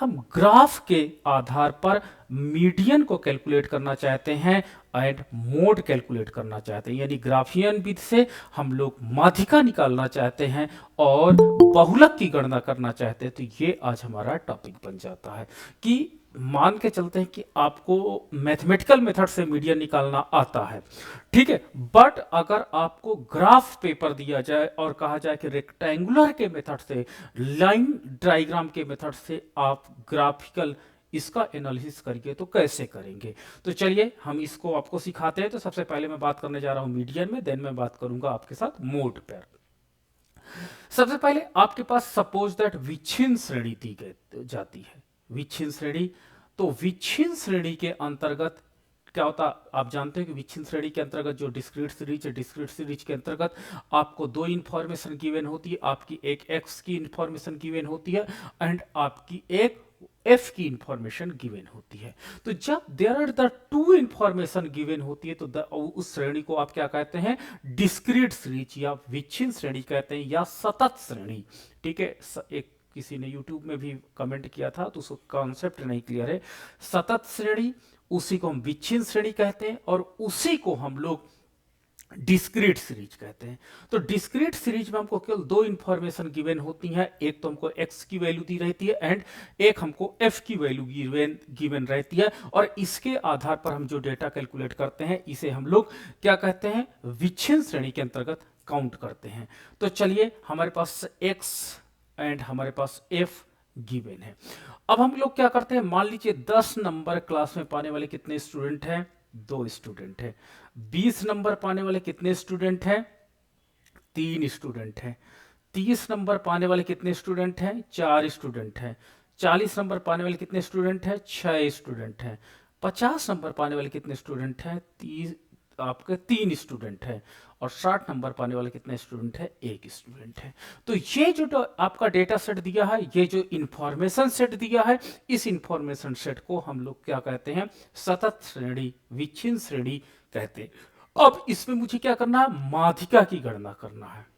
हम ग्राफ के आधार पर मीडियन को कैलकुलेट करना चाहते हैं एंड मोड कैलकुलेट करना चाहते हैं, यानी ग्राफियन विधि से हम लोग माध्यिका निकालना चाहते हैं और बहुलक की गणना करना चाहते हैं। तो ये आज हमारा टॉपिक बन जाता है कि मान के चलते हैं कि आपको मैथमेटिकल मेथड से मीडियन निकालना आता है, ठीक है, बट अगर आपको ग्राफ पेपर दिया जाए और कहा जाए कि रेक्टेंगुलर के मेथड से, लाइन डायग्राम के मेथड से आप ग्राफिकल इसका एनालिसिस करिए तो कैसे करेंगे। तो चलिए हम इसको आपको सिखाते हैं। तो सबसे पहले मैं बात करने जा रहा हूं मीडियन में, देन मैं बात करूंगा आपके साथ मोड पर। सबसे पहले आपके पास सपोज दैट विच्छिन्न श्रेणी दी जाती है। विच्छिन्न श्रेणी, तो विच्छिन्न श्रेणी के अंतर्गत क्या होता है, आप जानते हैं कि विच्छिन्न श्रेणी के अंतर्गत जो डिस्क्रीट सीरीज है, डिस्क्रीट सीरीज के अंतर्गत आपको दो इंफॉर्मेशन गिवन होती है। आपकी एक एक्स की इंफॉर्मेशन गिवन होती है एंड आपकी एक एफ की इंफॉर्मेशन गिवन होती है। तो जब there are the two information given होती है तो उस श्रेणी को आप क्या कहते हैं, डिस्क्रीट सीरीज या विच्छिन्न श्रेणी कहते हैं या सतत श्रेणी, ठीक है। एक किसी ने YouTube में भी कमेंट किया था तो उसका कॉन्सेप्ट नहीं क्लियर है। सतत श्रेणी, उसी को हम विच्छिन्न श्रेणी कहते हैं और उसी को हम लोग डिस्क्रीट सीरीज कहते हैं। तो डिस्क्रीट सीरीज में हमको केवल दो इंफॉर्मेशन गिवन होती हैं, एक तो हमको x की वैल्यू दी रहती है एंड एक हमको f की वैल्यू गिवन रहती है, और इसके आधार पर हम जो डेटा कैलकुलेट करते हैं इसे हम लोग क्या कहते हैं, विच्छिन्न श्रेणी के अंतर्गत काउंट करते हैं। तो चलिए हमारे पास x एंड हमारे पास f गिवन है। अब हम लोग क्या करते हैं, मान लीजिए 10 नंबर क्लास में पाने वाले कितने स्टूडेंट हैं, 2 स्टूडेंट हैं। 20 नंबर पाने वाले कितने स्टूडेंट हैं, 3 स्टूडेंट हैं। 30 नंबर पाने वाले कितने स्टूडेंट हैं, 4 स्टूडेंट हैं। 40 नंबर पाने वाले कितने स्टूडेंट हैं, 6 स्टूडेंट हैं। 50 नंबर पाने वाले कितने स्टूडेंट हैं, आपके 3 स्टूडेंट हैं। और 60 नंबर पाने वाले कितने स्टूडेंट है, 1 स्टूडेंट है। तो ये जो आपका डेटा सेट दिया है, ये जो इंफॉर्मेशन सेट दिया है, इस इंफॉर्मेशन सेट को हम लोग क्या कहते हैं, सतत श्रेणी, विच्छिन्न श्रेणी कहते हैं। अब इसमें मुझे क्या करना है, माध्यिका की गणना करना है।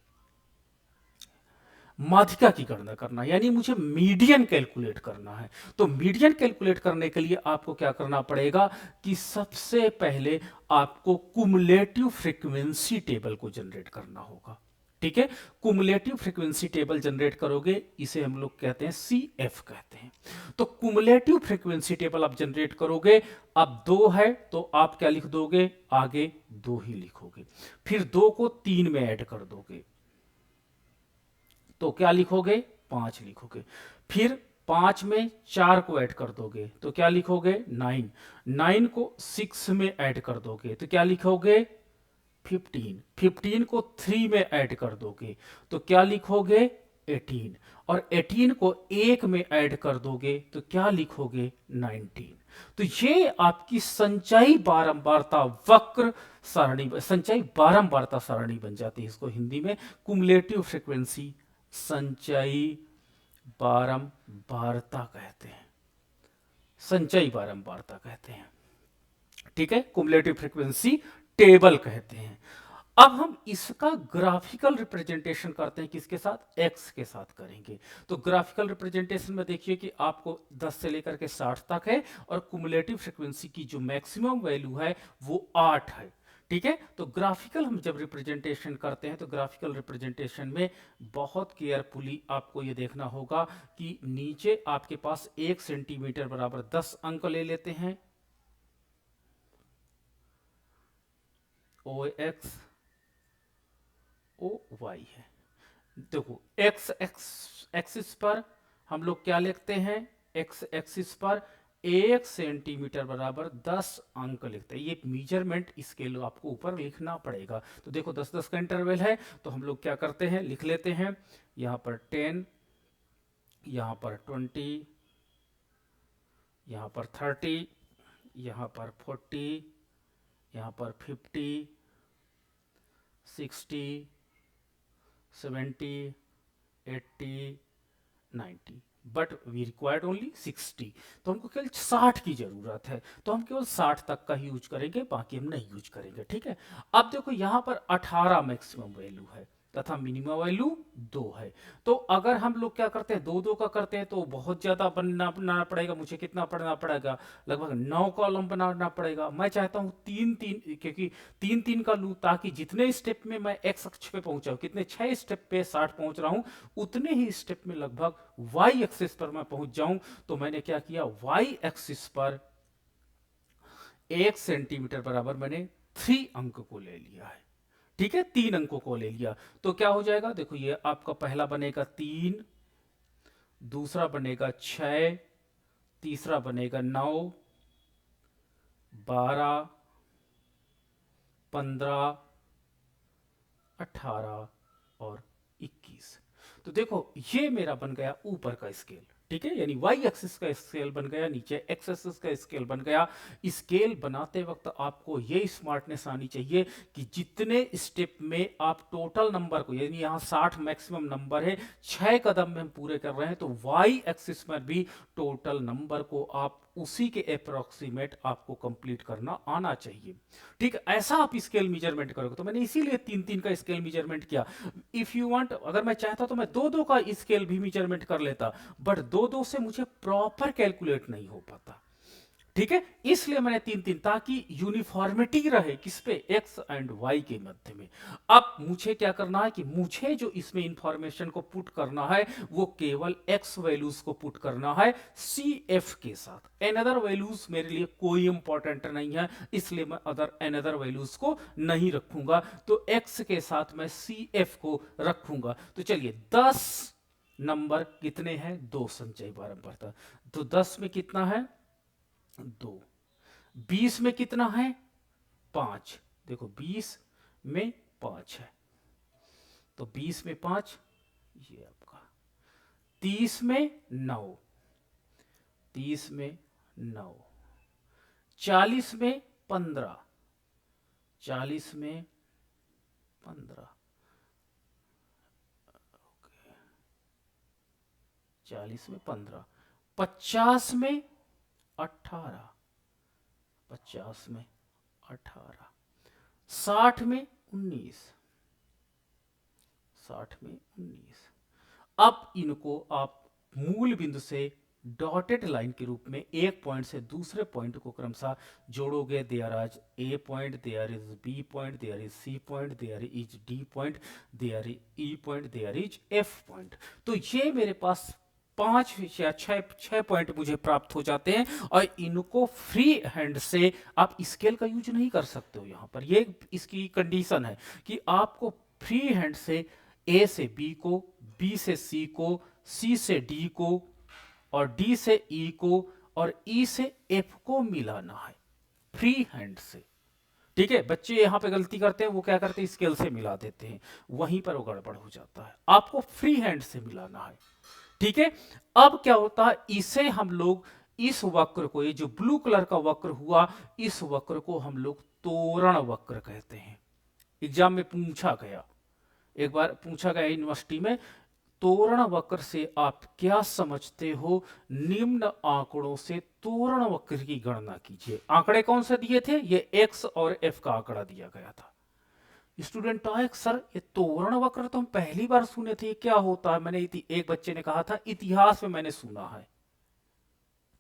माध्यिका की गणना करना यानी मुझे मीडियन कैलकुलेट करना है। तो मीडियन कैलकुलेट करने के लिए आपको क्या करना पड़ेगा कि सबसे पहले आपको कुमुलेटिव फ्रीक्वेंसी टेबल को जनरेट करना होगा, ठीक है। कुमुलेटिव फ्रीक्वेंसी टेबल जनरेट करोगे, इसे हम लोग कहते हैं CF कहते हैं। तो कुमुलेटिव फ्रीक्वेंसी टेबल आप जनरेट करोगे। अब 2 है तो आप क्या लिख दोगे, आगे 2 ही लिखोगे। फिर 2 को 3 में ऐड कर दोगे तो क्या लिखोगे, 5 लिखोगे। फिर 5 में 4 को ऐड कर दोगे तो क्या लिखोगे, 9। 9 को 6 में ऐड कर दोगे तो क्या लिखोगे, 15। 15 को 3 में ऐड कर दोगे तो क्या लिखोगे, 18। और 18 को 1 में ऐड कर दोगे तो क्या लिखोगे, 19। तो ये आपकी संचयी बारंबारता वक्र सारणी, संचयी बारंबारता सारणी बन जाती है। इसको हिंदी में कुमुलेटिव फ्रीक्वेंसी, संचयी बारंबारता कहते हैं, संचयी बारंबारता कहते हैं, ठीक है, कुमुलेटिव फ्रीक्वेंसी टेबल कहते हैं। अब हम इसका ग्राफिकल रिप्रेजेंटेशन करते हैं, किसके साथ, x के साथ करेंगे। तो ग्राफिकल रिप्रेजेंटेशन में देखिए कि आपको 10 से लेकर के 60 तक है और कुमुलेटिव फ्रीक्वेंसी की जो मैक्सिमम वैल्यू है वो 8 है, ठीक है। तो ग्राफिकल हम जब रिप्रेजेंटेशन करते हैं तो ग्राफिकल रिप्रेजेंटेशन में बहुत केयरफुली आपको ये देखना होगा कि नीचे आपके पास 1 सेंटीमीटर बराबर 10 अंक ले लेते हैं, OX OY है। देखो x एक्सिस पर हम लोग क्या लिखते हैं, x एक्सिस पर 1 सेंटीमीटर बराबर 10 अंक लिखते हैं। ये मेजरमेंट स्केल आपको ऊपर लिखना पड़ेगा। तो देखो 10-10 का इंटरवल है तो हम लोग क्या करते हैं, लिख लेते हैं। यहाँ पर 10, यहाँ पर 20, यहाँ पर 30, यहाँ पर 40, यहाँ पर 50, 60, 70, 80, 90, बट वी रिक्वायर्ड ओनली 60। तो हमको केवल 60 की जरूरत है तो हम केवल 60 तक का ही यूज करेंगे, बाकी हम नहीं यूज करेंगे, ठीक है। अब देखो यहाँ पर 18 मैक्सिमम वैल्यू है, तथा मिनिमम वैल्यू 2 है। तो अगर हम लोग क्या करते हैं, 2 का करते हैं तो बहुत ज़्यादा बनाना पड़ेगा, मुझे कितना पढ़ना पड़ेगा, लगभग 9 कॉलम बनाना पड़ेगा। मैं चाहता हूँ 3 3, क्योंकि 3 3 का लूँ ताकि जितने स्टेप में मैं एक्स अक्ष पे पहुंचा, कितने 6 स्टेप पे 60 पहुंच रहा हूँ, उतने ही स्टेप में लगभग वाई एक्सिस पर मैं पहुंच जाऊं। तो मैंने क्या किया, वाई एक्सिस पर 1 सेंटीमीटर बराबर मैंने 3 अंक को ले लिया है। ठीक है, 3 अंकों को ले लिया तो क्या हो जाएगा, देखो ये आपका पहला बनेगा 3, दूसरा बनेगा 6, तीसरा बनेगा 9, 12, 15, 18 और 21। तो देखो ये मेरा बन गया ऊपर का स्केल। ठीक है, यानी वाई एक्सिस का स्केल बन गया, नीचे एक्स एक्सिस का स्केल बन गया। स्केल बनाते वक्त आपको ये स्मार्टनेस आनी चाहिए कि जितने स्टेप में आप टोटल नंबर को, यानी यहाँ 60 मैक्सिमम नंबर है, 6 कदम में हम पूरे कर रहे हैं, तो वाई एक्सिस पर भी टोटल नंबर को आप उसी के अप्रोक्सीमेट आपको कंप्लीट करना आना चाहिए। ठीक, ऐसा आप स्केल मेजरमेंट करोगे। तो मैंने इसीलिए 3 3 का स्केल मेजरमेंट किया। इफ यू वांट, अगर मैं चाहता तो मैं 2 2 का स्केल भी मेजरमेंट कर लेता, बट 2 2 से मुझे प्रॉपर कैलकुलेट नहीं हो पाता। ठीक है, इसलिए मैंने 3 3, ताकि यूनिफॉर्मिटी रहे किस पे, एक्स एंड वाई के मध्य में। अब मुझे क्या करना है कि मुझे जो इसमें इंफॉर्मेशन को पुट करना है वो केवल एक्स वैल्यूज को पुट करना है सी एफ के साथ। एन अदर वैल्यूज मेरे लिए कोई इंपॉर्टेंट नहीं है, इसलिए मैं एन अदर वैल्यूज को नहीं रखूंगा। तो एक्स के साथ मैं सी एफ को रखूंगा। तो चलिए 10 नंबर कितने हैं, 2 संचयी बारंबारता। तो 10 में कितना है, 2। 20 में कितना है, 5। देखो 20 में 5 है, तो 20 में 5 ये आपका। 30 में 9, 30 में 9। 40 में 15, 40 में 15, 40 में 15। 50 में 18, 50 में 18। 60 में 19, 60 में 19। अब इनको आप मूल बिंदु से डॉटेड लाइन के रूप में एक पॉइंट से दूसरे पॉइंट को क्रमशः जोड़ोगे। There is A point, there is B point, there is C point, there is D point, there is E point, there is F point. तो ये मेरे पास 5 या 6 पॉइंट मुझे प्राप्त हो जाते हैं, और इनको फ्री हैंड से आप स्केल का यूज नहीं कर सकते हो। यहाँ पर ये इसकी कंडीशन है कि आपको फ्री हैंड से ए से बी को, बी से सी को, सी से डी को, और डी से ई को, और ई से एफ को मिलाना है फ्री हैंड से। ठीक है, बच्चे यहां पे गलती करते हैं, वो क्या करते हैं, स्केल से मिला देते हैं, वहीं पर वो गड़बड़ हो जाता है। आपको फ्री हैंड से मिलाना है। ठीक है, अब क्या होता है, इसे हम लोग, इस वक्र को, ये जो ब्लू कलर का वक्र हुआ, इस वक्र को हम लोग तोरण वक्र कहते हैं। एग्जाम में पूछा गया, एक बार पूछा गया यूनिवर्सिटी में, तोरण वक्र से आप क्या समझते हो, निम्न आंकड़ों से तोरण वक्र की गणना कीजिए। आंकड़े कौन से दिए थे, ये एक्स और एफ का आंकड़ा दिया गया था। स्टूडेंट आए, सर ये तोरण वक्र तो हम पहली बार सुने थे, ये क्या होता है। मैंने एक बच्चे ने कहा था, इतिहास में मैंने सुना है।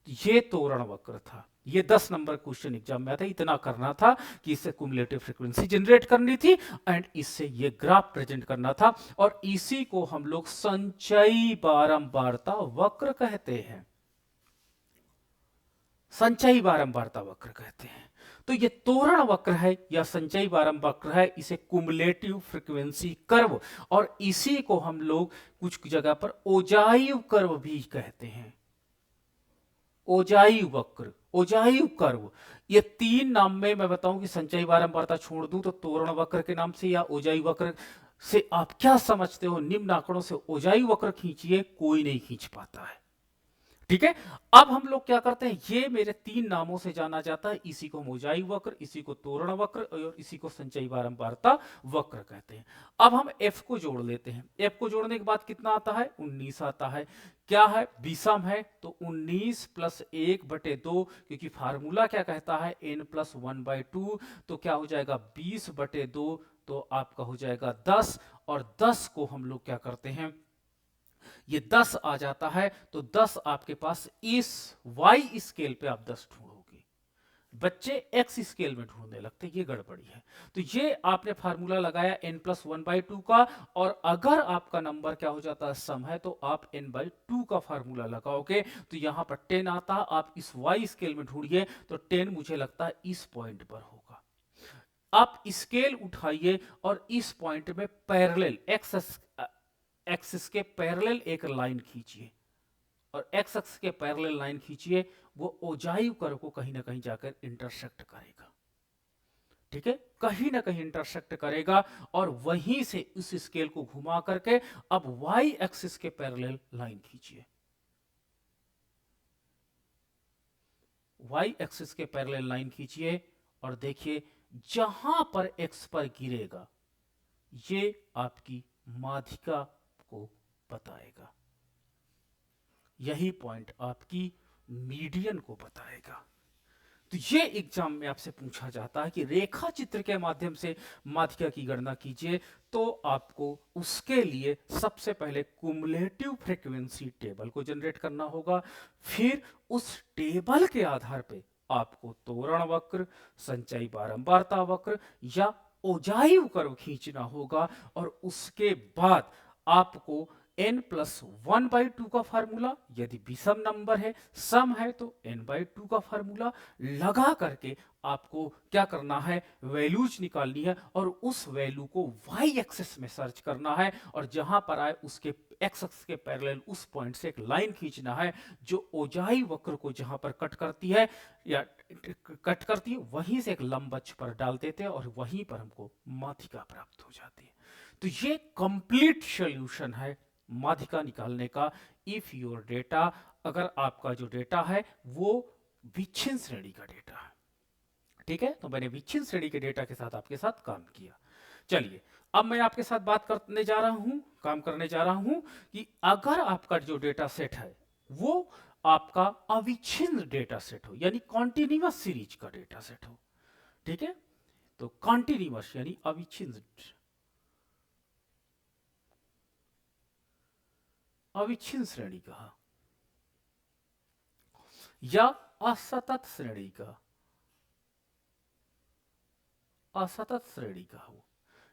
ये तोरण वक्र था। ये 10 नंबर क्वेश्चन एग्जाम में आता, इतना करना था कि इससे कुमुलेटिव फ्रीक्वेंसी जनरेट करनी थी एंड इससे ये ग्राफ प्रेजेंट करना था, और इसी को हम लोग संचयी बारंबारता वक्र कहते हैं। संचयी बारंबारता वक्र कहते हैं। तो ये तोरण वक्र है या संचयी बारंबार वक्र है, इसे कुमुलेटिव फ्रीक्वेंसी कर्व, और इसी को हम लोग कुछ जगह पर ओजाइव कर्व भी कहते हैं। ओजाइव वक्र, ओजाइव कर्व, ये 3 नाम में मैं बताऊं कि संचयी बारंबारता छोड़ दूं तो तोरण वक्र के नाम से या ओजाइव वक्र से आप क्या समझते हो, निम्न आंकड़ों से ओजाइव वक्र खींचिए, कोई नहीं खींच पाता है। ठीक है, अब हम लोग क्या करते हैं, ये मेरे 3 नामों से जाना जाता है, इसी को ओजाइव वक्र, इसी को तोरण वक्र, और इसी को संचयी बारंबारता वक्र कहते हैं। अब हम f को जोड़ लेते हैं। f को जोड़ने के बाद कितना आता है, 19 आता है। क्या है, विषम है, तो 19 प्लस 1/2, क्योंकि फार्मूला क्या कहता है, n + 1/2, तो क्या हो जाएगा 20/2, तो आपका हो जाएगा 10, और 10 को हम लोग क्या करते हैं, ये 10 आ जाता है तो 10 आपके पास इस y स्केल पे आप 10 ढूंढोगे, बच्चे x स्केल में ढूंढने लगते, ये गड़बड़ी है। तो ये आपने फार्मूला लगाया n+1/2 का, और अगर आपका नंबर क्या हो जाता है सम है, तो आप n/2 का फार्मूला लगाओगे, तो यहां पर 10 आता, आप इस y स्केल में ढूंढिए तो 10 मुझे लगता है इस पॉइंट पर होगा। आप स्केल उठाइए और इस पॉइंट में पैरेलल एक्सिस के पैरेलल एक लाइन खींचिए, और एक्स अक्ष के पैरेलल लाइन खींचिए, वो ओजाइव कर्व को कहीं ना कहीं जाकर इंटरसेक्ट करेगा। ठीक है, कहीं ना कहीं इंटरसेक्ट करेगा, और वहीं से उस स्केल को घुमा करके अब वाई एक्सिस के पैरेलल लाइन खींचिए, वाई एक्सिस के पैरेलल लाइन खींचिए, और देखिए जहां पर एक्स पर गिरेगा ये आपकी माध्यिका को बताएगा, यही पॉइंट आपकी मीडियन को बताएगा। तो ये एग्जाम में आपसे पूछा जाता है कि रेखा चित्र के माध्यम से माध्यिका की गणना कीजिए, तो आपको उसके लिए सबसे पहले कुमुलेटिव फ्रीक्वेंसी टेबल को जनरेट करना होगा, फिर उस टेबल के आधार पे आपको तोरण वक्र, संचयी बारंबारता वक्र या ओजाइव कर्व खींचना होगा, और उसके बाद आपको n+1/2 का फार्मूला, यदि विषम नंबर है, सम है तो n/2 का फार्मूला लगा करके आपको क्या करना है, वैल्यूज निकालनी है, और उस वैल्यू को y एक्सिस में सर्च करना है, और जहां पर आए उसके x एक्सिस के पैरेलल उस पॉइंट से एक लाइन खींचना है जो ओजाई वक्र को जहां पर कट करती है या कट करती है, वहीं से एक लंब अक्ष पर डाल देते हैं, और वहीं पर हमको माध्यिका प्राप्त हो जाती है। तो ये कंप्लीट सॉल्यूशन है माध्यिका निकालने का, इफ योर डेटा, अगर आपका जो डेटा है वो विच्छिन्न श्रेणी का डेटा है। ठीक है, तो मैंने विच्छिन्न श्रेणी के डेटा के साथ आपके साथ काम किया। चलिए, अब मैं आपके साथ बात करने जा रहा हूं, काम करने जा रहा हूं कि अगर आपका जो डेटा सेट है वो आपका अविच्छिन्न डेटा सेट हो, यानी कॉन्टिन्यूअस सीरीज का डेटा सेट हो। ठीक है, तो कॉन्टिन्यूअस यानी अविच्छिन्न, अविच्छिन्न श्रेणी का या असतत श्रेणी का, असतत श्रेणी का हो,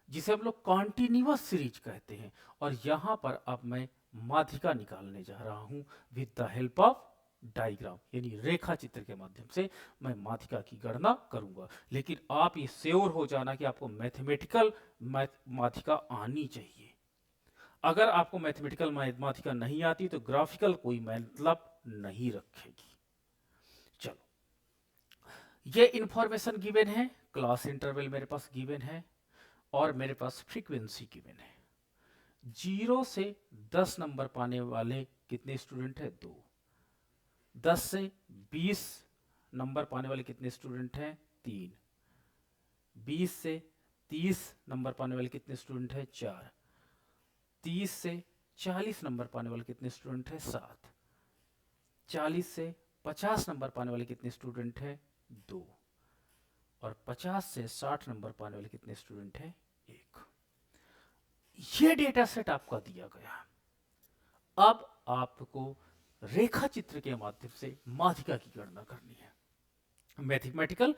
जिसे हम लोग कॉन्टिन्यूअस सीरीज कहते हैं। और यहां पर अब मैं माध्यिका निकालने जा रहा हूं with the help of diagram, यानी रेखा चित्र के माध्यम से मैं माध्यिका की गणना करूंगा। लेकिन आप ये श्योर हो जाना कि आपको मैथमेटिकल माध्यिका आनी चाहिए। अगर आपको मैथमेटिकल माध्यिका नहीं आती तो ग्राफिकल कोई मतलब नहीं रखेगी। चलो, ये इंफॉर्मेशन गिवन है, क्लास इंटरवल मेरे पास गिवन है, और मेरे पास फ्रीक्वेंसी गिवन है। 0 से 10 नंबर पाने वाले कितने स्टूडेंट हैं? 2। 10 से 20 नंबर पाने वाले कितने स्टूडेंट हैं? 3। 20 से 30 नंबर पाने वाले कितने स्टूडेंट हैं? 4। 30 से 40 नंबर पाने वाले कितने स्टूडेंट हैं? 7। 40 से 50 नंबर पाने वाले कितने स्टूडेंट हैं? 2। और 50 से 60 नंबर पाने वाले कितने स्टूडेंट हैं? 1। ये डेटा सेट आपका दिया गया। अब आपको रेखा चित्र के माध्यम से माध्यिका की गणना करनी है। मैथमेटिकल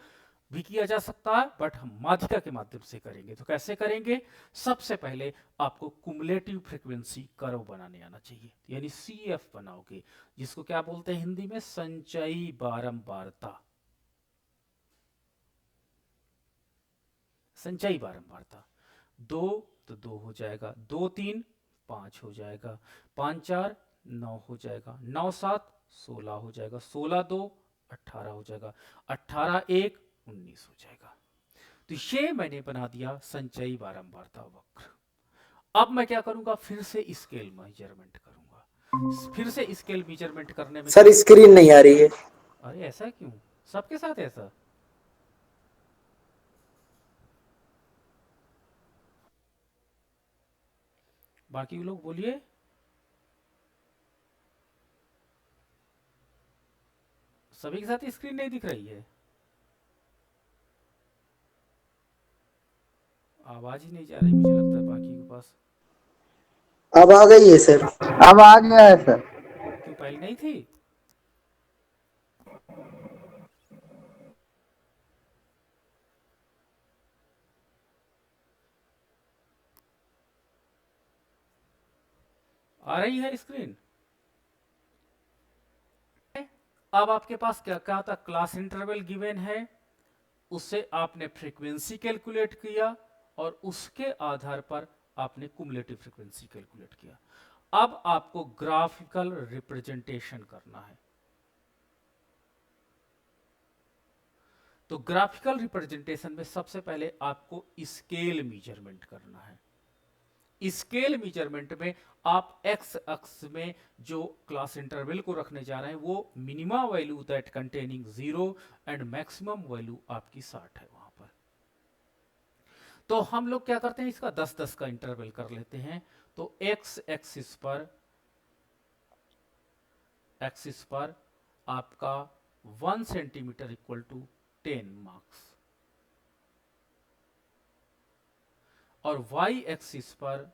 भी किया जा सकता है, बट हम माध्यिका के माध्यम से करेंगे। तो कैसे करेंगे? सबसे पहले आपको कुमुलेटिव फ्रीक्वेंसी कर्व बनाने आना चाहिए, यानी CF बनाओगे, जिसको क्या बोलते हैं हिंदी में? संचयी बारंबारता। संचयी बारंबारता 2 तो 2 हो जाएगा, 2 3 5 हो जाएगा, 5 4 9 हो जाएगा, 9 7 16 हो जाएगा, 16 2 18 हो जाएगा, 18 1 19 हो जाएगा। तो ये मैंने बना दिया संचयी बारंबारता वक्र। अब मैं क्या करूंगा? फिर से स्केल मेजरमेंट करूंगा। फिर से स्केल मेजरमेंट करने में सर स्क्रीन नहीं आ रही है। अरे ऐसा क्यों? सबके साथ ऐसा? बाकी लोग बोलिए। सभी के साथ स्क्रीन नहीं दिख रही है? आवाज ही नहीं जा रही, मुझे लगता है बाकी के पास। अब आ गई है सर। अब आ गया है सर। क्यों पहले नहीं थी? आ रही है स्क्रीन? अब आपके पास क्या क्या था, क्लास इंटरवल गिवन है, उससे आपने फ्रीक्वेंसी कैलकुलेट किया और उसके आधार पर आपने कुमुलेटिव फ्रीक्वेंसी कैलकुलेट किया। अब आपको ग्राफिकल रिप्रेजेंटेशन करना है। तो ग्राफिकल रिप्रेजेंटेशन में सबसे पहले आपको स्केल मेजरमेंट करना है। स्केल मेजरमेंट में आप एक्स अक्ष में जो क्लास इंटरवल को रखने जा रहे हैं वो minimum value that containing 0 and maximum value आपकी 60 है वहां पर। तो हम लोग क्या करते हैं, इसका 10-10 का इंटरवल कर लेते हैं। तो एक्स एक्सिस पर आपका 1 सेंटीमीटर इक्वल टू 10 मार्क्स, और वाई एक्सिस पर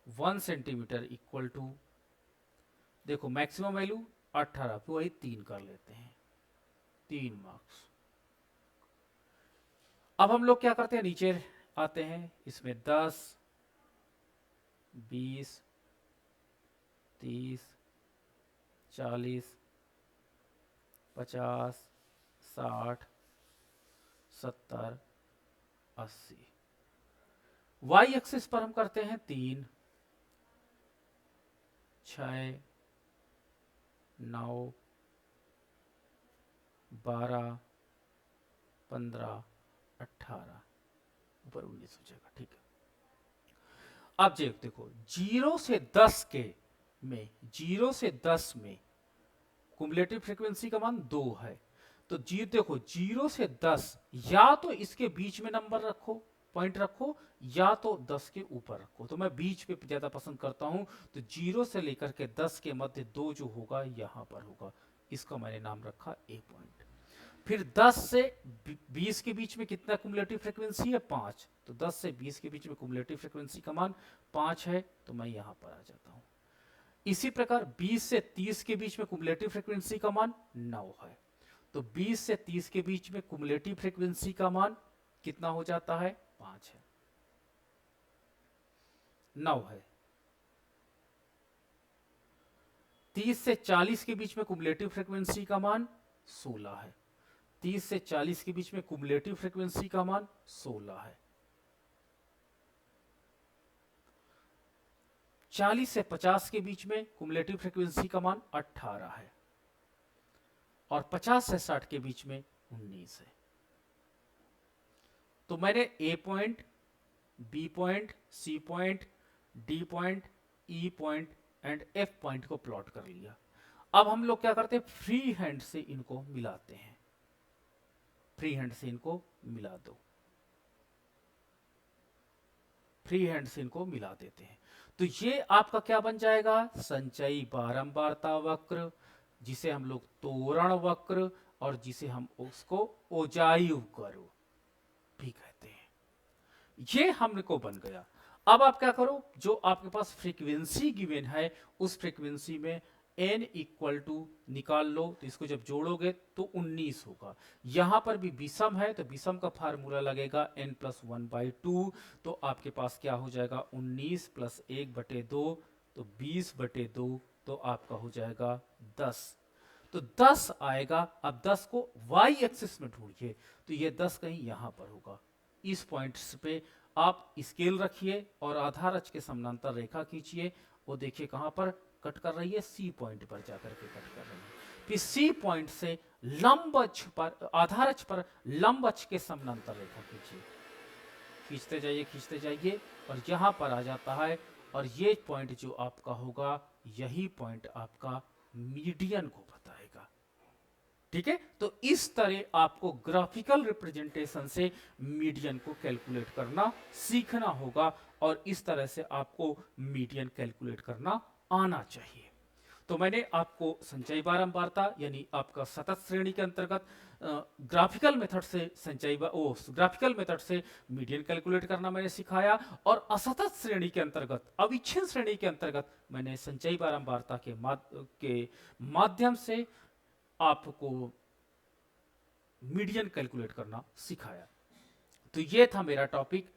1 सेंटीमीटर इक्वल टू, देखो मैक्सिमम वैल्यू 18, तो वही 3 कर लेते हैं, 3 मार्क्स। अब हम लोग क्या करते हैं, नीचे आते हैं, इसमें 10, 20, 30, 40, 50, 60, 70, 80। वाई एक्सिस पर हम करते हैं 3, 6, 9, 12, 15, 18, ऊपर 19 हो जाएगा, ठीक है। अब देखो 0 से 10 के में, 0 से 10 में कुमुलेटिव फ्रीक्वेंसी का मान 2 है। तो जी देखो 0 से 10 या तो इसके बीच में नंबर रखो, पॉइंट रखो, या तो 10 के ऊपर रखो। तो मैं बीच पे ज्यादा पसंद करता हूं। तो 0 से लेकर के 10 के मध्य 2 जो होगा यहां पर होगा, इसका मैंने नाम रखा ए पॉइंट। फिर 10 से 20 के बीच में कितना कुमुलेटिव फ्रीक्वेंसी है, 5। तो 10 से 20 के बीच में कुमुलेटिव फ्रीक्वेंसी का मान 5 है, तो मैं यहां पर आ जाता हूं। इसी प्रकार 20 से 30 के बीच में कुमुलेटिव फ्रीक्वेंसी का मान 9 है। तो 20 से 30 के बीच में कुमुलेटिव फ्रीक्वेंसी का मान कितना हो जाता है, 5 है, 9 है। 30 से 40 के बीच में कुमुलेटिव फ्रीक्वेंसी का मान 16 है। 30 से 40 के बीच में कुमुलेटिव फ्रीक्वेंसी का मान 16 है। 40 से 50 के बीच में कुमुलेटिव फ्रीक्वेंसी का मान 18 है, और 50 से 60 के बीच में 19 है। तो मैंने A point, B point, C point, D point, E point and F point को प्लॉट कर लिया। अब हम लोग क्या करते हैं, फ्री हैंड से इनको मिलाते हैं। फ्री हैंड से इनको मिला दो, फ्री हैंड से इनको मिला देते हैं। तो ये आपका क्या बन जाएगा, संचयी बारंबारता वक्र, जिसे हम लोग तोरण वक्र, और जिसे हम उसको ओजायु कर्व भी कहते हैं। ये हमको बन गया। अब आप क्या करो, जो आपके पास फ्रीक्वेंसी गिवन है उस फ्रीक्वेंसी में n इक्वल टू निकाल लो। तो इसको जब जोड़ोगे तो 19 होगा। यहां पर भी विषम है तो विषम का फार्मूला लगेगा n प्लस 1/2। तो आपके पास क्या हो जाएगा, 19 प्लस 1/2, तो 20/2, तो आपका हो जाएगा 10। तो 10 आएगा। अब 10 को y एक्सिस में ढूंढिए, तो ये 10 कहीं यहां पर होगा। इस पॉइंट्स पे आप स्केल रखिए और आधार अक्ष के समानांतर रेखा खींचिए। वो देखिए कहां पर कट कर रही है, सी पॉइंट पर जाकर के कट कर रही है। फिर सी पॉइंट से लंब अक्ष पर, आधार अक्ष पर लंब अक्ष के समानांतर रेखा खींचिए, खींचते जाइए, खींचते जाइए, और यहां पर आ जाता है। और ये पॉइंट जो आपका होगा, यही पॉइंट आपका मीडियन को बताएगा। ठीक है, तो इस तरह आपको ग्राफिकल रिप्रेजेंटेशन से मीडियन को कैलकुलेट करना सीखना होगा, और इस तरह से आपको मीडियन कैलकुलेट करना आना चाहिए। तो मैंने आपको संचयी बारंबारता यानी आपका सतत श्रेणी के अंतर्गत ग्राफिकल मेथड से ग्राफिकल मेथड से मीडियन कैलकुलेट करना मैंने सिखाया, और असतत श्रेणी के अंतर्गत, अविच्छिन्न श्रेणी के अंतर्गत मैंने संचयी बारंबारता के माध्यम से आपको मीडियन कैलकुलेट करना सिखाया। तो ये था मेरा टॉपिक